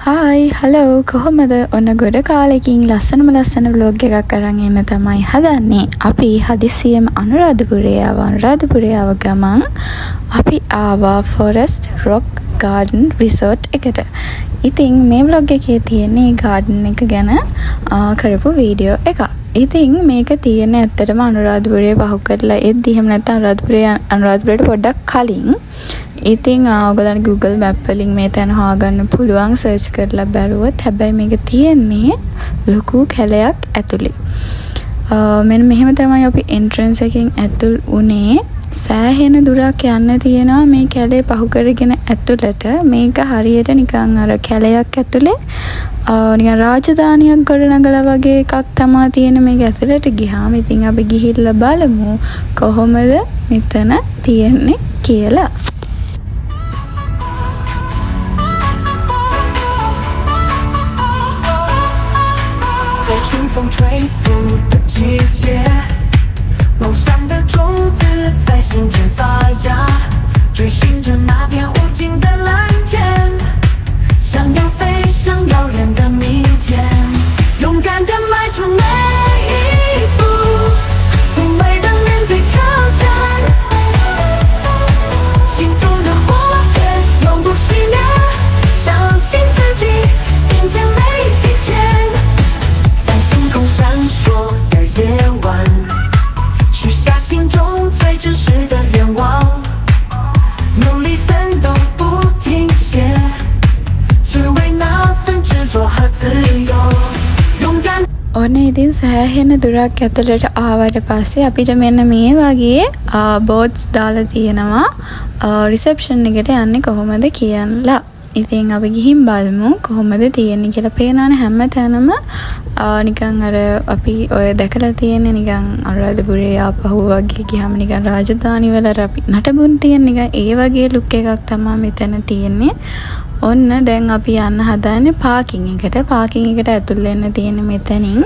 Hi hello කොහොමද ඔන්න ගොඩ කාලෙකින් ලස්සන ව්ලොග් එකක් අරන් එන්න තමයි හදන්නේ. අපි හදිසියෙම අනුරාධපුරේ ආව ගමන් අපි ආවා ෆොරෙස්ට් රොක් ගාඩන් රිසෝට් එකට. ඉතින් මේ ව්ලොග් එකේ තියෙන්නේ ගාඩන් එක ගැන කරපු වීඩියෝ එකක්. ඉතින් මේක තියෙන්නේ ඇත්තටම අනුරාධපුරේ පහු කරලා එද්දි එහෙම නැත්නම් අනුරාධපුරේට පොඩ්ඩක් කලින්. ඉතින් ඔයගොල්ලන් Google Map වලින් මේ තැන හොයාගන්න පුළුවන් සර්ච් කරලා බැලුවොත්. හැබැයි මේක තියෙන්නේ ලොකු කැලයක් ඇතුලේ. මෙන්න මෙහෙම තමයි අපි එන්ට්‍රන්ස් එකෙන් ඇතුල් උනේ. සෑහෙන දුරක් යන්න තියෙනවා මේ කැලේ පහු කරගෙන ඇතුළට. මේක හරියට නිකන් අර කැලයක් ඇතුලේ නිකන් රාජධානියක් ගොඩනගලා වගේ එකක් තමයි තියෙන මේක ඇතුළට ගියාම. ඉතින් අපි ගිහිල්ලා බලමු කොහොමද මෙතන තියෙන්නේ කියලා. ඔන්න ඉතින් සෑහෙන දුරක් ඇතුළට ආවට පස්සේ අපිට මෙන්න මේ වගේ බෝඩ්ස් දාලා තියෙනවා රිසෙප්ෂන් එකට යන්නේ කොහොමද කියලා. ඉතින් අපි ගිහින් බලමු කොහොමද තියෙන්නේ කියලා. පේනවනේ හැම තැනම නිකන් අර අපි ඔය දැකලා තියෙන්නේ නිකන් අනුරාධපුරේ ආපහු වගේ ගියාම නිකන් රාජධානි වල අපි නටබුන් තියෙන නිකන් ඒ වගේ ලුක් එකක් තමයි මෙතන තියෙන්නේ. ඔන්න දැන් අපි යන්න හදන්නේ පාකින් එකට. පාකින් එකට ඇතුල් වෙන්න තියෙන මෙතනින්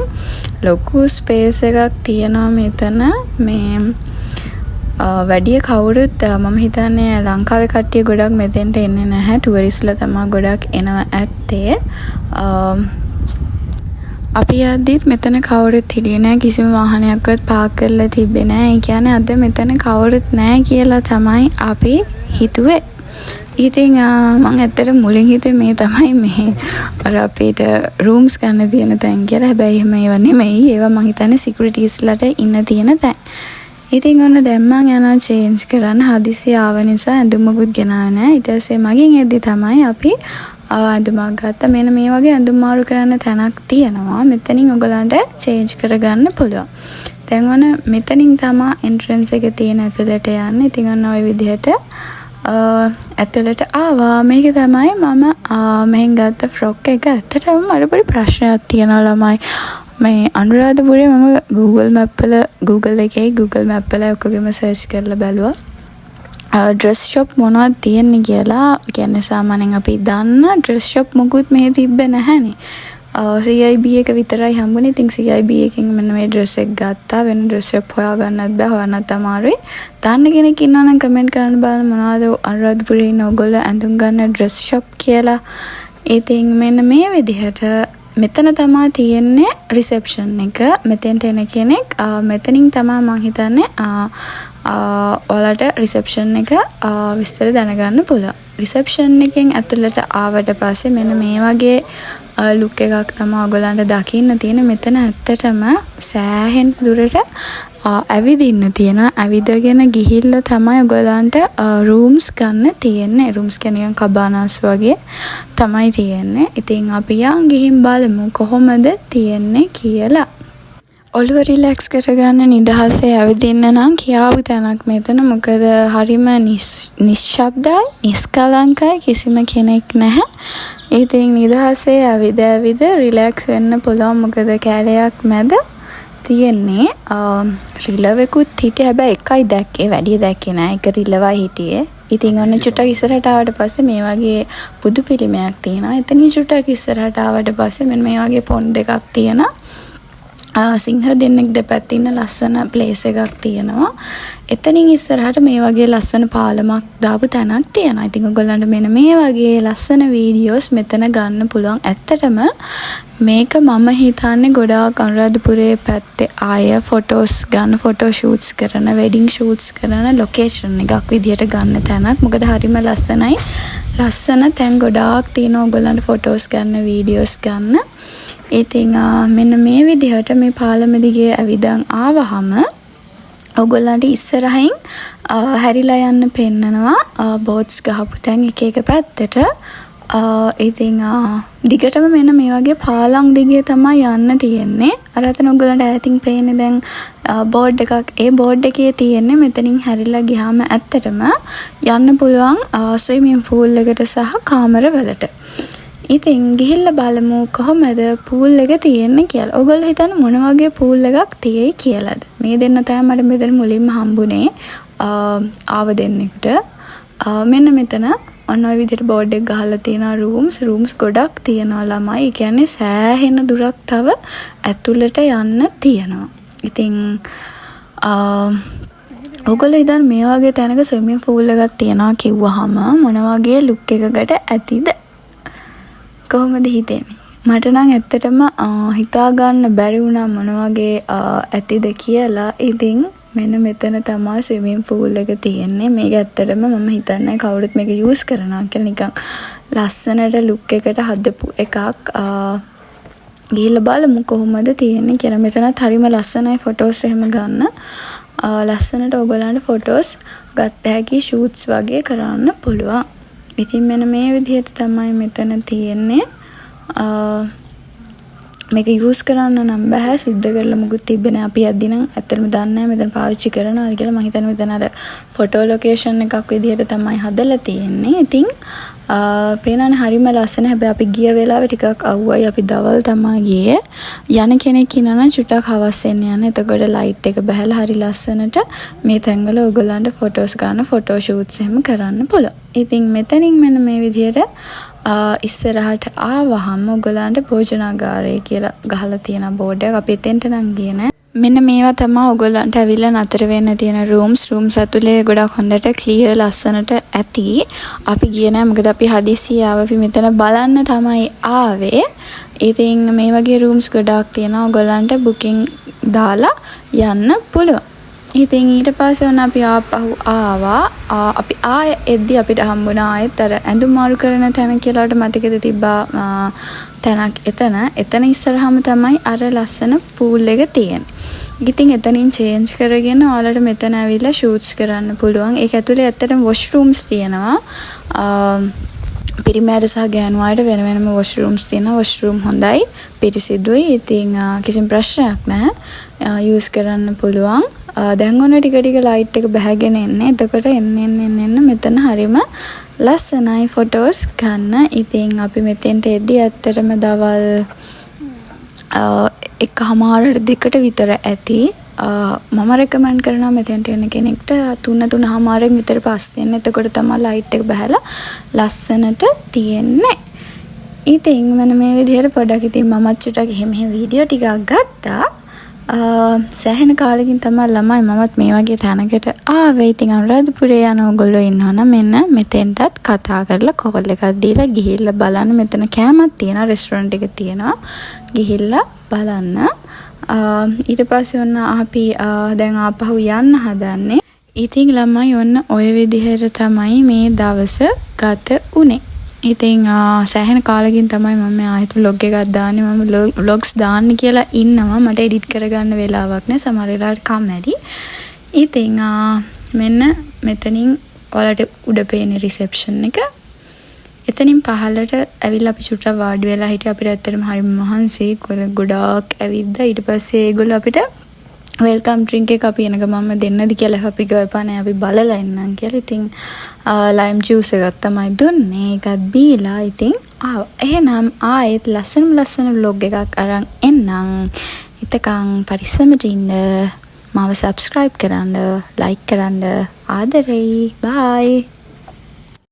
ලොකු ස්පේස් එකක් තියෙනවා මෙතන. මේ වැඩි කවුරුත් මම හිතන්නේ ලංකාවේ කට්ටිය ගොඩක් මෙතෙන්ට එන්නේ නැහැ. ටුවරිස්ට්ලා තමයි ගොඩක් එනවා ඇත්තේ. අපි යද්දිත් මෙතන කවුරුත් හිටියේ නැහැ. කිසිම වාහනයක්වත් පාක් කරලා තිබ්බේ නැහැ. ඒ කියන්නේ අද මෙතන කවුරුත් නැහැ කියලා තමයි අපි හිතුවේ. ඉතින් මම ඇත්තට මුලින් හිතුවේ මේ තමයි මේ අර අපිට රූම්ස් ගන්න තියෙන තැන් කියලා. හැබැයි එහෙම ඒවා නෙමෙයි. ඒවා මම හිතන්නේ සිකියුරිටිස්ලාට ඉන්න තියෙන තැන්. ඉතින් ඔන්න දැන් මම යනවා චේන්ජ් කරන්න. හදිසිය ආව නිසා ඇඳුමකුත් ගෙනාවේ නැහැ. ඊට පස්සේ මගෙන් එද්දි තමයි අපි ඇඳුමක් ගත්තා. මෙන්න මේ වගේ ඇඳුම් මාරු කරන්න තැනක් තියෙනවා. මෙතනින් ඔයගලන්ට චේන්ජ් කරගන්න පුළුවන්. දැන් ඔන්න මෙතනින් තමයි එන්ට්‍රන්ස් එක තියෙන ඇතුළට යන්නේ. ඉතින් ඔන්න ওই විදිහට ඇතුළට ආවා. මේක තමයි මම මෙහෙන් ගත්ත ෆ්‍රොක් එක. ඇත්තටම මට පොඩි ප්‍රශ්නයක් තියෙනවා ළමයි. මේ අනුරාධපුරේ මම Google Map වල ඔක්කොගෙම සර්ච් කරලා බැලුවා. ඩ්‍රෙස් ෂොප් මොනවද තියෙන්නේ කියලා. කියන්නේ සාමාන්‍යයෙන් අපි දන්න ඩ්‍රෙස් ෂොප් මොකුත් මෙහෙ තිබ්බේ නැහැනේ. CIB එක විතරයි හම්බුනේ. ඉතින් CIB එකෙන් මෙන්න මේ ඩ්‍රෙස් එක ගත්තා. වෙන ඩ්‍රෙස් ෂොප් හොයාගන්නත් බෑ. හොයන්නත් අමාරුයි. දන්න කෙනෙක් ඉන්නවා නම් කමෙන්ට් කරන්න බලන්න මොනවද අනුරාධපුරේ ඉන්න ඔයගොල්ලෝ ඇඳුම් ගන්න ඩ්‍රෙස් ෂොප් කියලා. ඉතින් මෙන්න මේ විදිහට මෙතන තමයි තියෙන්නේ රිසෙප්ෂන් එක. මෙතෙන්ට එන කෙනෙක් මෙතනින් තමයි මම හිතන්නේ ඔයාලට රිසෙප්ෂන් එක විස්තර දැනගන්න පුළුවන්. රිසෙප්ෂන් එකෙන් ඇතුළට ආවට පස්සේ මෙන්න මේ වගේ ලුක් එකක් තමයි ඔයගලන්ට දකින්න තියෙන. මෙතන ඇත්තටම සෑහෙන දුරට ඇවිදින්න තියෙනවා. ඇවිදගෙන ගිහිල්ලා තමයි ඔයගලන්ට රූම්ස් ගන්න තියෙන්නේ. රූම්ස් කියන්නේ කබානාස් වගේ තමයි තියෙන්නේ. ඉතින් අපි යන් ගිහින් බලමු කොහොමද තියෙන්නේ කියලා. ඔළුව රිලැක්ස් කරගන්න නිදහසේ ඇවිදින්න නම් කියාවු තැනක් මෙතන. මොකද හරිම නිශ්ශබ්දයි, නිස්කලංකයි, කිසිම කෙනෙක් නැහැ. ඉතින් නිදහසේ ඇවිද රිලැක්ස් වෙන්න පුළුවන්. මොකද කැලයක් මැද තියෙන්නේ. රිලවෙකුත් හිටියේ. හැබැයි එකයි දැක්කේ, වැඩි දැක්කේ නෑ. එක රිලවයි හිටියේ. ඉතින් ඔන්න චුට්ටක් ඉස්සරහට ආවට පස්සේ මේ වගේ බුදු පිළිමයක් තියෙනවා. එතනින් චුට්ටක් ඉස්සරහට ආවට පස්සේ මෙන්න මේ වගේ පොන් දෙකක් තියෙනවා. සිංහ දෙන්නෙක් දෙපැත්තේ ඉන්න ලස්සන ප්ලේස් එකක් තියෙනවා. එතනින් ඉස්සරහට මේ වගේ ලස්සන පාලමක් දාපු තැනක් තියෙනවා. ඉතින් ඔයගොල්ලන්ට මෙන්න මේ වගේ ලස්සන වීඩියෝස් මෙතන ගන්න පුළුවන්. ඇත්තටම මේක මම හිතන්නේ ගොඩාක් අනුරාධපුරයේ පැත්තේ ආය ෆොටෝස් ගන්න, ෆොටෝ ෂූට්ස් කරන, වෙඩින් ෂූට්ස් කරන ලොකේෂන් එකක් විදියට ගන්න තැනක්. මොකද හරිම ලස්සනයි. ලස්සන තැන් ගොඩාක් තියෙනවා ඔයගොල්ලන්ට ෆොටෝස් ගන්න, වීඩියෝස් ගන්න. ඉතින් මෙන්න මේ විදිහට මේ පාලම දිගේ ඇවිදන් ආවහම ඔයගොල්ලන්ට ඉස්සරහින් හැරිලා යන්න පෙන්නනවා බෝට්ස් ගහපු තැන් එක එක පැත්තට. ඉතින් දිගටම මෙන්න මේ වගේ පාලම් දිගේ තමයි යන්න තියෙන්නේ. අර අතන ඔයගොල්ලන්ට ඈතින් පේන්නේ දැන් බෝඩ් එකක්. ඒ බෝඩ් එකේ තියෙන්නේ මෙතනින් හැරිලා ගියාම ඇත්තටම යන්න පුළුවන් ස්විමින් pool එකට සහ කාමරවලට. ඉතින් ගිහිල්ලා බලමු කොහොමද pool එක තියෙන්නේ කියලා. ඔයගොල්ලෝ හිතන්නේ මොන වගේ pool එකක් තියෙයි කියලාද? මේ දෙන්න තමයි මට මෙතන මුලින්ම හම්බුනේ ආව දෙන්නෙකුට. මෙන්න මෙතන ඔන්න ඔය විදිහට බෝඩ් එක ගහලා තියෙනවා රූම්ස් ගොඩක් තියෙනවා ළමයි. ඒ කියන්නේ සෑහෙන දුරක් තව ඇතුළට යන්න තියෙනවා. ඉතින් ඔයගොල්ලෝ ඉතින් මේ වගේ තැනක ස්විමින් pool එකක් තියනවා කිව්වහම මොන වගේ ලුක් එකකට ඇතිද? කොහොමද හිතෙන්නේ? මට නම් ඇත්තටම හිතා ගන්න බැරි වුණා මොන වගේ ඇතිද කියලා. ඉතින් මෙන්න මෙතන තමයි ස්විමින් pool එක තියෙන්නේ. මේක ඇත්තටම මම හිතන්නේ කවුරුත් මේක යූස් කරනවා කියලා. නිකන් ලස්සනට ලුක් එකට හදපු එකක්. ගිහිල්ලා බලමු කොහොමද තියෙන්නේ කියලා. මෙතනත් හරිම ලස්සනයි ෆොටෝස් එහෙම ගන්න. ලස්සනට ඔයගොල්ලන්ට ෆොටෝස් ගත්ත හැකි ෂූට්ස් වගේ කරන්න පුළුවන්. ඉතින් මෙන්න මේ විදිහට තමයි මෙතන තියෙන්නේ. මේක යූස් කරන්න නම් බෑ. සුද්ධ කරලා මුකුත් තිබ්බේ නෑ. අපි යද්දි නම් ඇත්තටම දන්නේ නෑ මෙතන පාවිච්චි කරනවාද කියලා. මම හිතන්නේ මෙතන අර ෆොටෝ ලොකේෂන් එකක් විදිහට තමයි හදලා තියෙන්නේ. ඉතින් පේනනේ හරිම ලස්සන. හැබැයි අපි ගිය වෙලාවේ ටිකක් අවුවයි. අපි දවල් තමයි ගියේ. යන කෙනෙක් ඉන්නනම් චුට්ටක් හවස් වෙන්න යන. එතකොට ලයිට් එක බහැලා හරි ලස්සනට මේ තැන්වල ඔයගොල්ලන්ට ෆොටෝස් ගන්න, ෆොටෝ ෂූට්ස් එහෙම කරන්න පුළුවන්. ඉතින් මෙතනින් මෙන්න මේ විදිහට ඉස්සරහට ආවහම ඔයගොල්ලන්ට භෝජනාගාරය කියලා ගහලා තියෙන බෝඩ් එක. අපි එතෙන්ට නම් ගියේ නෑ. මෙන්න මේවා තමයි ඔයගොල්ලන්ට ඇවිල්ලා නතර වෙන්න තියෙන රූම්ස් ඇතුලේ ගොඩක් හොඳට ක්ලියර් ලස්සනට ඇති. අපි ගියේ නෑ මොකද අපි හදිස්සිය ආවි මෙතන බලන්න තමයි ආවේ. ඉතින් මේ වගේ රූම්ස් ගොඩක් තියෙනවා. ඔයගොල්ලන්ට බුකින් දාලා යන්න පුළුවන්. ඉතින් ඊට පස්සේ ඔන්න අපි ආපහු ආවා. අපි ආයෙ එද්දි අපිට හම්බුණා ආයෙත් අර ඇඳුම් මාරු කරන තැන කියලාට මතකෙද තිබ්බා තැනක් එතන ඉස්සරහම තමයි අර ලස්සන pool එක තියෙන්නේ. ඉතින් එතනින් චේන්ජ් කරගෙන ඔයාලට මෙතන ඇවිල්ලා ෂූට්ස් කරන්න පුළුවන්. ඒක ඇතුලේ ඇත්තටම වොෂ්රූම්ස් තියෙනවා. පිරිමෑර සහ ගෑනු අයට වෙන වෙනම වොෂ්රූම්ස් තියෙනවා. වොෂ්රූම් හොඳයි, පිරිසිදුයි. ඉතින් කිසිම ප්‍රශ්නයක් නැහැ. යූස් කරන්න පුළුවන්. දැන් ඔන්න ටික ටික ලයිට් එක බහගෙන එන්නේ. එතකොට එන්න මෙතන හරිම ලස්සනයි ෆොටෝස් ගන්න. ඉතින් අපි මෙතෙන්ට එද්දි ඇත්තටම දවල් 1:00 2ට විතර ඇති. මම රෙකමන්ඩ් කරනවා මෙතෙන්ට එන කෙනෙක්ට 3:30 විතර පස්සේ එන්න. එතකොට තමයි ලයිට් එක බහලා ලස්සනට තියෙන්නේ. ඉතින් මෙන්න මේ විදිහට පොඩක් ඉතින් මමත් චුට්ටක් එහෙම වීඩියෝ ටිකක් ගත්තා. සෑහෙන කාලෙකින් තමයි ළමයි මමත් මේ වගේ තැනකට ආවේ. ඉතින් අනුරාධපුරේ යන ඔයගොල්ලෝ ඉන්නවනම් මෙන්න මෙතෙන්ටත් කතා කරලා කෝල් එකක් දීලා ගිහිල්ලා බලන්න. මෙතන කෑමක් තියෙනවා, රෙස්ටොරන්ට් එක තියෙනවා. ගිහිල්ලා බලන්න. ඊට පස්සේ ඔන්න අපි දැන් ආපහු යන්න හදන්නේ. ඉතින් ළමයි ඔන්න ඔය විදිහට තමයි මේ දවස ගත උනේ. ඉතින් සෑහෙන කාලෙකින් තමයි මම ආයෙත් vlog එකක් දාන්නේ. මම vlogs දාන්න කියලා ඉන්නවා. මට edit කරගන්න වෙලාවක් නැහැ. සමහර වෙලාවට කම්මැලි. ඉතින් මෙන්න මෙතනින් ඔයාලට උඩ පේන රිසෙප්ෂන් එක. එතනින් පහළට ඇවිල්ලා අපි චුට්ටක් වාඩි වෙලා හිටියා. අපිට ඇත්තටම හරිම මහන්සි. ගොඩාක් ඇවිද්දා. ඊට පස්සේ ඒගොල්ලෝ අපිට වෙල්කම් ඩ්‍රින්ක් එක අපි එන ගමන්ම දෙන්නද කියලා අපි ගිහපා නෑ. අපි බලලා ඉන්නම් කියලා. ඉතින් ලයිම් ජූස් එකක් තමයි දුන්නේ. ඒකත් බීලා ඉතින් එහෙනම් ආයෙත් ලස්සන vlog එකක් අරන් එන්නම්. ඉතකන් පරිස්සමට ඉන්න. මාව subscribe කරන්න, like කරන්න. ආදරෙයි. bye.